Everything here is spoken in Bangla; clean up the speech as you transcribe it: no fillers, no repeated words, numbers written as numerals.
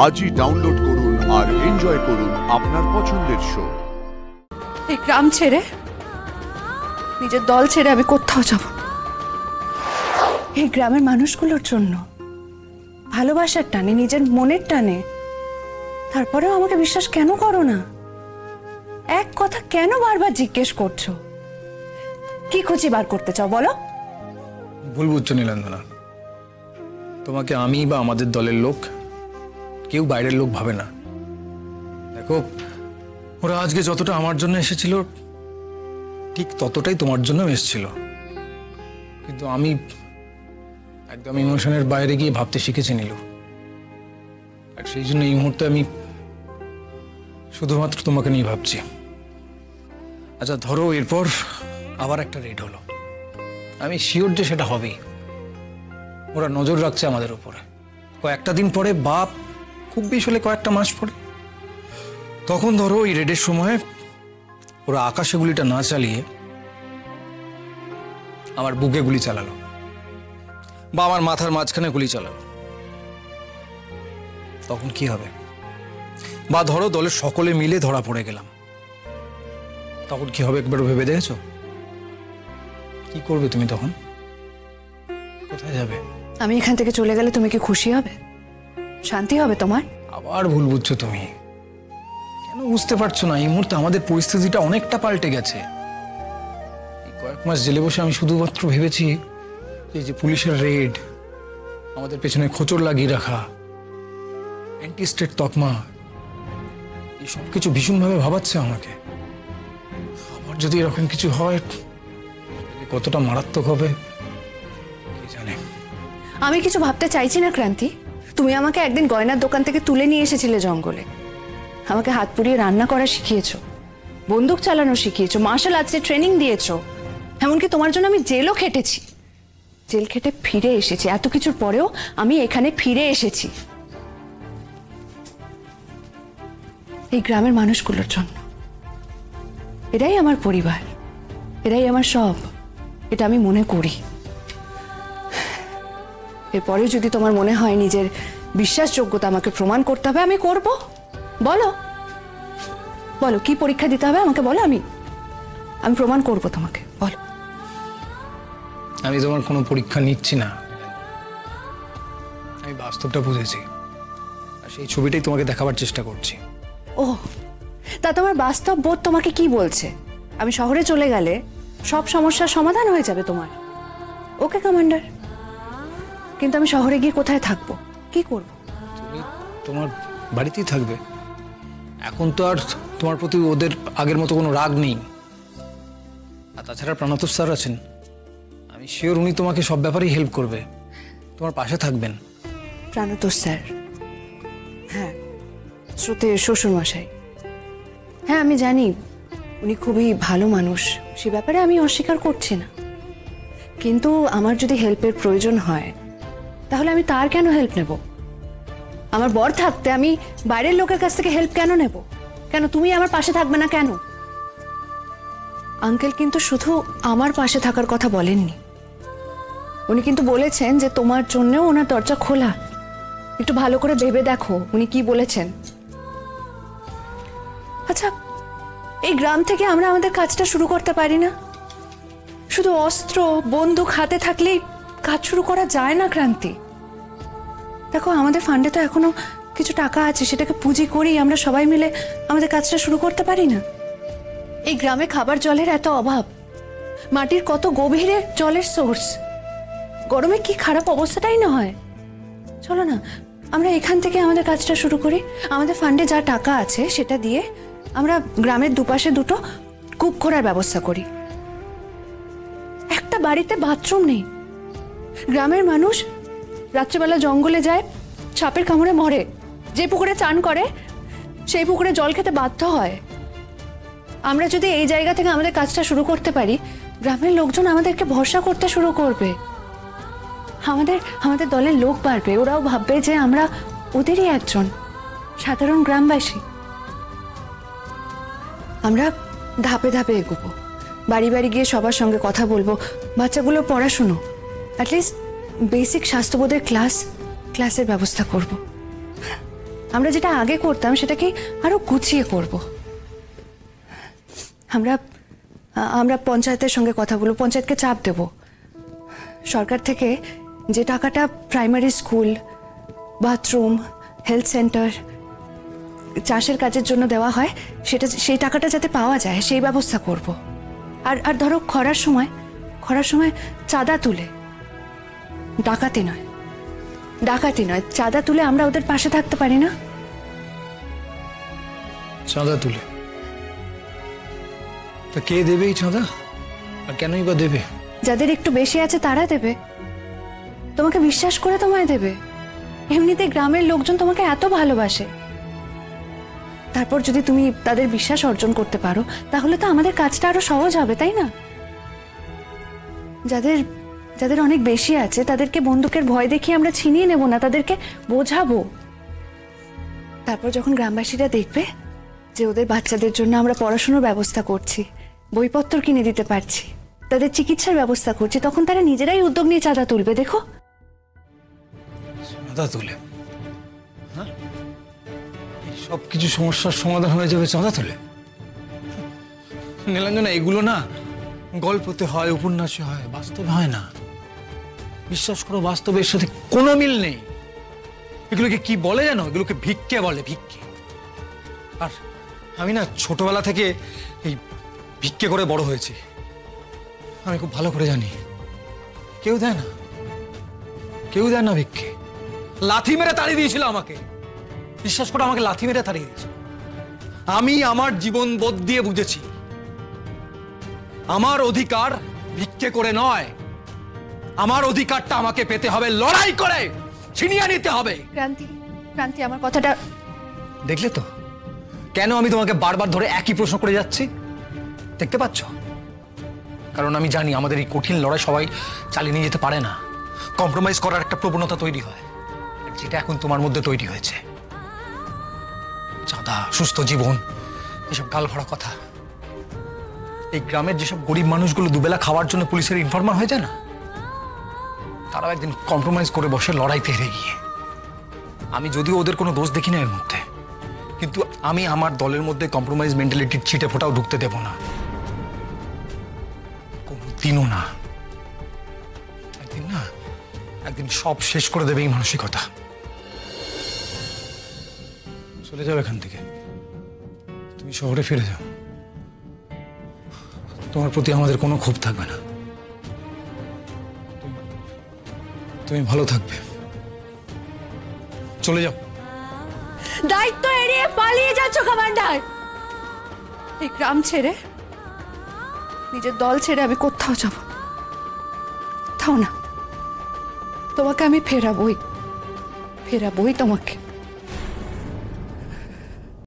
আজই ডাউনলোড করুন আর এনজয় করুন আপনার পছন্দের শো। এই গ্রাম ছেড়ে, নিজের দল ছেড়ে আমি কোথাও যাব। এই গ্রামের মানুষগুলোর জন্য, ভালোবাসার টানে, নিজের মনের টানে। তারপরেও আমাকে বিশ্বাস কেন করো না? এক কথা কেন বারবার জিজ্ঞেস করছো? কি খুঁজে বার করতে চাও বলো? ভুল বুঝছো নীলাঞ্জনা, তোমাকে আমি বা আমাদের দলের লোক কেউ বাইরের লোক ভাবে না। দেখো, ওরা আজকে যতটা আমার জন্য এসেছিল ঠিক ততটাই তোমার জন্য এসেছিল, কিন্তু আমি একদম ইমোশনের বাইরে গিয়ে ভাবতে শিখেছি নীলু। আর সেই জন্য এই মুহূর্তে আমি শুধুমাত্র তোমাকে নিয়ে ভাবছি। আচ্ছা ধরো এরপর আবার একটা রেড হলো, আমি শিওর যে সেটা হবেই। ওরা নজর রাখছে আমাদের উপরে, কয়েকটা দিন পরে বা খুব বেশি হলে কয়েকটা মাস পরে, তখন ধরো ওই রেডের সময় ওরা আকাশে গুলিটা না চালিয়ে আমার বুকে গুলি চালালো বা আমার মাথার মাঝখানে গুলি চালালো, তখন কি হবে? বা ধরো দলের সকলে মিলে ধরা পড়ে গেলাম, তখন কি হবে একবার ভেবে দেখেছো? কি করবে তুমি তখন? কোথায় যাবে? আমি এখান থেকে চলে গেলে তুমি কি খুশি হবে? শান্তি হবে তোমার? আবার ভুল বুঝছো তুমি। কেন বুঝতে পারছো না? এই মুহূর্তে আমাদের পরিস্থিতিটা অনেকটা পাল্টে গেছে। এই কয়েক মাস জেলে বসে আমি শুধুমাত্র ভেবেছি যে পুলিশের রেড, আমাদের পেছনে খোঁচর লাগিয়ে রাখা, অ্যান্টি স্টেট তকমা, এই সব কিছু ভীষণভাবে ভাবাচ্ছে আমাকে। আবার যদি এরকম কিছু হয়, কতটা মারাত্মক হবে কে জানে। আমি কিছু ভাবতে চাইছি না ক্রান্তি। তুমি আমাকে একদিন গয়নার দোকান থেকে তুলে নিয়ে এসেছিলে জঙ্গলে, আমাকে হাত পুড়িয়ে রান্না করা শিখিয়েছো, বন্দুক চালানো শিখিয়েছো, মার্শাল আর্টসে ট্রেনিং দিয়েছো, এমনকি তোমার জন্য আমি জেলও খেটেছি। জেল খেটে ফিরে এসেছি, এত কিছুর পরেও আমি এখানে ফিরে এসেছি এই গ্রামের মানুষগুলোর জন্য। এরাই আমার পরিবার, এরাই আমার সব, এটা আমি মনে করি। এরপরেও যদি তোমার মনে হয় নিজের বিশ্বাসযোগ্যতা আমাকে প্রমাণ করতে হবে, আমি করব। বলো বলো, কি পরীক্ষা দিতে হবে আমাকে বলো, আমি প্রমাণ করব তোমাকে। বলো। আমি তোমার কোনো পরীক্ষা নিচ্ছি না, আমি বাস্তবটা বুঝেছি আর সেই ছবিটাই তোমাকে দেখাবার চেষ্টা করছি। ও, তা তোমার বাস্তব বোধ তোমাকে কি বলছে? আমি শহরে চলে গেলে সব সমস্যার সমাধান হয়ে যাবে তোমার? ওকে কমান্ডার, কিন্তু আমি শহরে গিয়ে কোথায় থাকবো, কি করব? তুমি তোমার বাড়িতেই থাকবে। এখন তো আর তোমার প্রতি ওদের আগের মতো কোনো রাগ নেই। আর তাছাড়া প্রাণতোষ স্যার আছেন, আমি শিওর উনি তোমাকে সব ব্যাপারেই হেল্প করবে, তোমার পাশে থাকবেন। প্রাণতোষ স্যার? হ্যাঁ, শ্রুতের শ্বশুরমশাই। হ্যাঁ আমি জানি উনি খুবই ভালো মানুষ, সে ব্যাপারে আমি অস্বীকার করছি না। কিন্তু আমার যদি হেল্পের প্রয়োজন হয় তাহলে আমি তার কেন হেল্প নেব? আমার বর থাকতে আমি বাইরের লোকের কাছ থেকে হেল্প কেন নেব? কেন তুমি আমার পাশে থাকবে না কেন? আঙ্কেল কিন্তু শুধু আমার পাশে থাকার কথা বলেননি, উনি কিন্তু বলেছেন যে তোমার জন্যও ওনার দরজা খোলা। একটু ভালো করে ভেবে দেখো উনি কি বলেছেন। আচ্ছা, এই গ্রাম থেকে আমরা আমাদের কাজটা শুরু করতে পারি না? শুধু অস্ত্র বন্দুক হাতে থাকলেই কাজ শুরু করা যায় না ক্রান্তি। দেখো আমাদের ফান্ডে তো এখনো কিছু টাকা আছে, সেটাকে পুঁজি করি আমরা সবাই মিলে আমাদের কাজটা শুরু করতে পারি না? এই গ্রামে খাবার জলের এত অভাব, মাটির কত গভীরে জলের সোর্স, গরমে কি খারাপ অবস্থাটাই না হয়। চলো না আমরা এখান থেকে আমাদের কাজটা শুরু করি। আমাদের ফান্ডে যা টাকা আছে সেটা দিয়ে আমরা গ্রামের দুপাশে দুটো কূপ করার ব্যবস্থা করি। একটা বাড়িতে বাথরুম নেই, গ্রামের মানুষ রাত্রিবেলা জঙ্গলে যায়, সাপের কামড়ে মরে। যে পুকুরে চান করে সেই পুকুরে জল খেতে বাধ্য হয়। আমরা যদি এই জায়গা থেকে আমাদের কাজটা শুরু করতে পারি, গ্রামের লোকজন আমাদেরকে ভরসা করতে শুরু করবে, আমাদের দলের লোক বাড়বে, ওরাও ভাববে যে আমরা ওদেরই একজন সাধারণ গ্রামবাসী। আমরা ধাপে ধাপে এগোবো, বাড়ি বাড়ি গিয়ে সবার সঙ্গে কথা বলবো, বাচ্চাগুলোর পড়াশুনো, অ্যাটলিস্ট বেসিক স্বাস্থ্যবোধের ক্লাসের ব্যবস্থা করব। আমরা যেটা আগে করতাম সেটাকে আরো গুছিয়ে করব। আমরা আমরা পঞ্চায়েতের সঙ্গে কথা বলবো, পঞ্চায়েতকে চাপ দেব। সরকার থেকে যে টাকাটা primary school, bathroom, health centre, চাষের কাজের জন্য দেওয়া হয়, সেই টাকাটা যাতে পাওয়া যায় সেই ব্যবস্থা করব। আর ধরো খরার সময় চাঁদা তুলে, ডাকাতি নয়, চাঁদা তুলে আমরা ওদের পাশে থাকতে পারি না? চাঁদা তুলে? তা কে দেবে এই চাঁদা, আর কেনই বা দেবে? যাদের একটু বেশি আছে তারা দেবে, তোমাকে বিশ্বাস করে তোমায় দেবে। এমনিতে গ্রামের লোকজন তোমাকে এত ভালোবাসে, তারপর যদি তুমি তাদের বিশ্বাস অর্জন করতে পারো তাহলে তো আমাদের কাজটা আরো সহজ হবে, তাই না? যাদের অনেক বেশি আছে তাদেরকে বন্দুকের ভয় দেখিয়ে আমরা ছিনিয়ে নেব না, তাদেরকে বোঝাবো। তারপর যখন গ্রামবাসীরা দেখবে যে ওদের বাচ্চাদের জন্য আমরা পড়াশোনার ব্যবস্থা করছি, বইপত্র কিনে দিতে পারছি, তাদের চিকিৎসার ব্যবস্থা করছি, তখন তারা নিজেরাই উদ্যোগ নিয়ে চাঁদা তুলবে। দেখো, চাঁদা তুলে? হ্যাঁ, সবকিছু সমস্যার সমাধান হয়ে যাবে চাঁদা তুলে? নীলাঞ্জনা, এগুলো না গল্পতে হয়, উপন্যাসে হয়, বাস্তবে হয় না। বিশ্বাস করো, বাস্তবের সাথে কোনো মিল নেই। এগুলোকে কি বলে জানো? এগুলোকে ভিক্ষে বলে, ভিক্ষে। আর আমি না ছোটবেলা থেকে এই ভিক্ষে করে বড় হয়েছি। আমি খুব ভালো করে জানি কেউ দেয় না ভিক্ষে। লাথি মেরে তাড়িয়ে দিয়েছিল আমাকে, বিশ্বাস করো, আমাকে লাথি মেরে তাড়িয়ে দিয়েছিল। আমি আমার জীবন বোধ দিয়ে বুঝেছি আমার অধিকার ভিক্ষে করে নয়, আমার অধিকারটা আমাকে পেতে হবে লড়াই করে, ছিনিয়ে নিতে হবে। ক্রান্তি, আমার কথাটা দেখলে তো কেন আমি তোমাকে বারবার ধরে একই প্রশ্ন করে যাচ্ছি? দেখতে পাচ্ছ? কারণ আমি জানি আমাদের এই কঠিন লড়াই সবাই চালিয়ে নিয়ে যেতে পারে না। কম্প্রোমাইজ করার একটা প্রবণতা তৈরি হয়, যেটা এখন তোমার মধ্যে তৈরি হয়েছে। চাঁদা, সুস্থ জীবন, এসব গাল ভরা কথা। এই গ্রামের যেসব গরিব মানুষগুলো দুবেলা খাওয়ার জন্য পুলিশের ইনফরমার হয়ে যায় না, তারাও একদিন কম্প্রোমাইজ করে বসে লড়াইতে হেরে গিয়ে। আমি যদিও ওদের কোনো দোষ দেখি না এর মধ্যে, কিন্তু আমি আমার দলের মধ্যে কম্প্রোমাইজ মেন্টালিটির ছিটে ফোটাও ঢুকতে দেব না, কোনোদিনও না। একদিন সব শেষ করে দেবে এই মানসিকতা। চলে যাও এখান থেকে, তুমি শহরে ফিরে যাও। তোমার প্রতি আমাদের কোনো ক্ষোভ থাকবে না, তুমি ভালো থাকবে। চলে যাও। দায়িত্ব এড়িয়ে পালিয়ে যাচ্ছ কমান্ডার। এই গ্রাম ছেড়ে, নিজের দল ছেড়ে আমি কোথাও যাব না, কোথাও না। তোমাকে আমি ফেরাবই তোমাকে।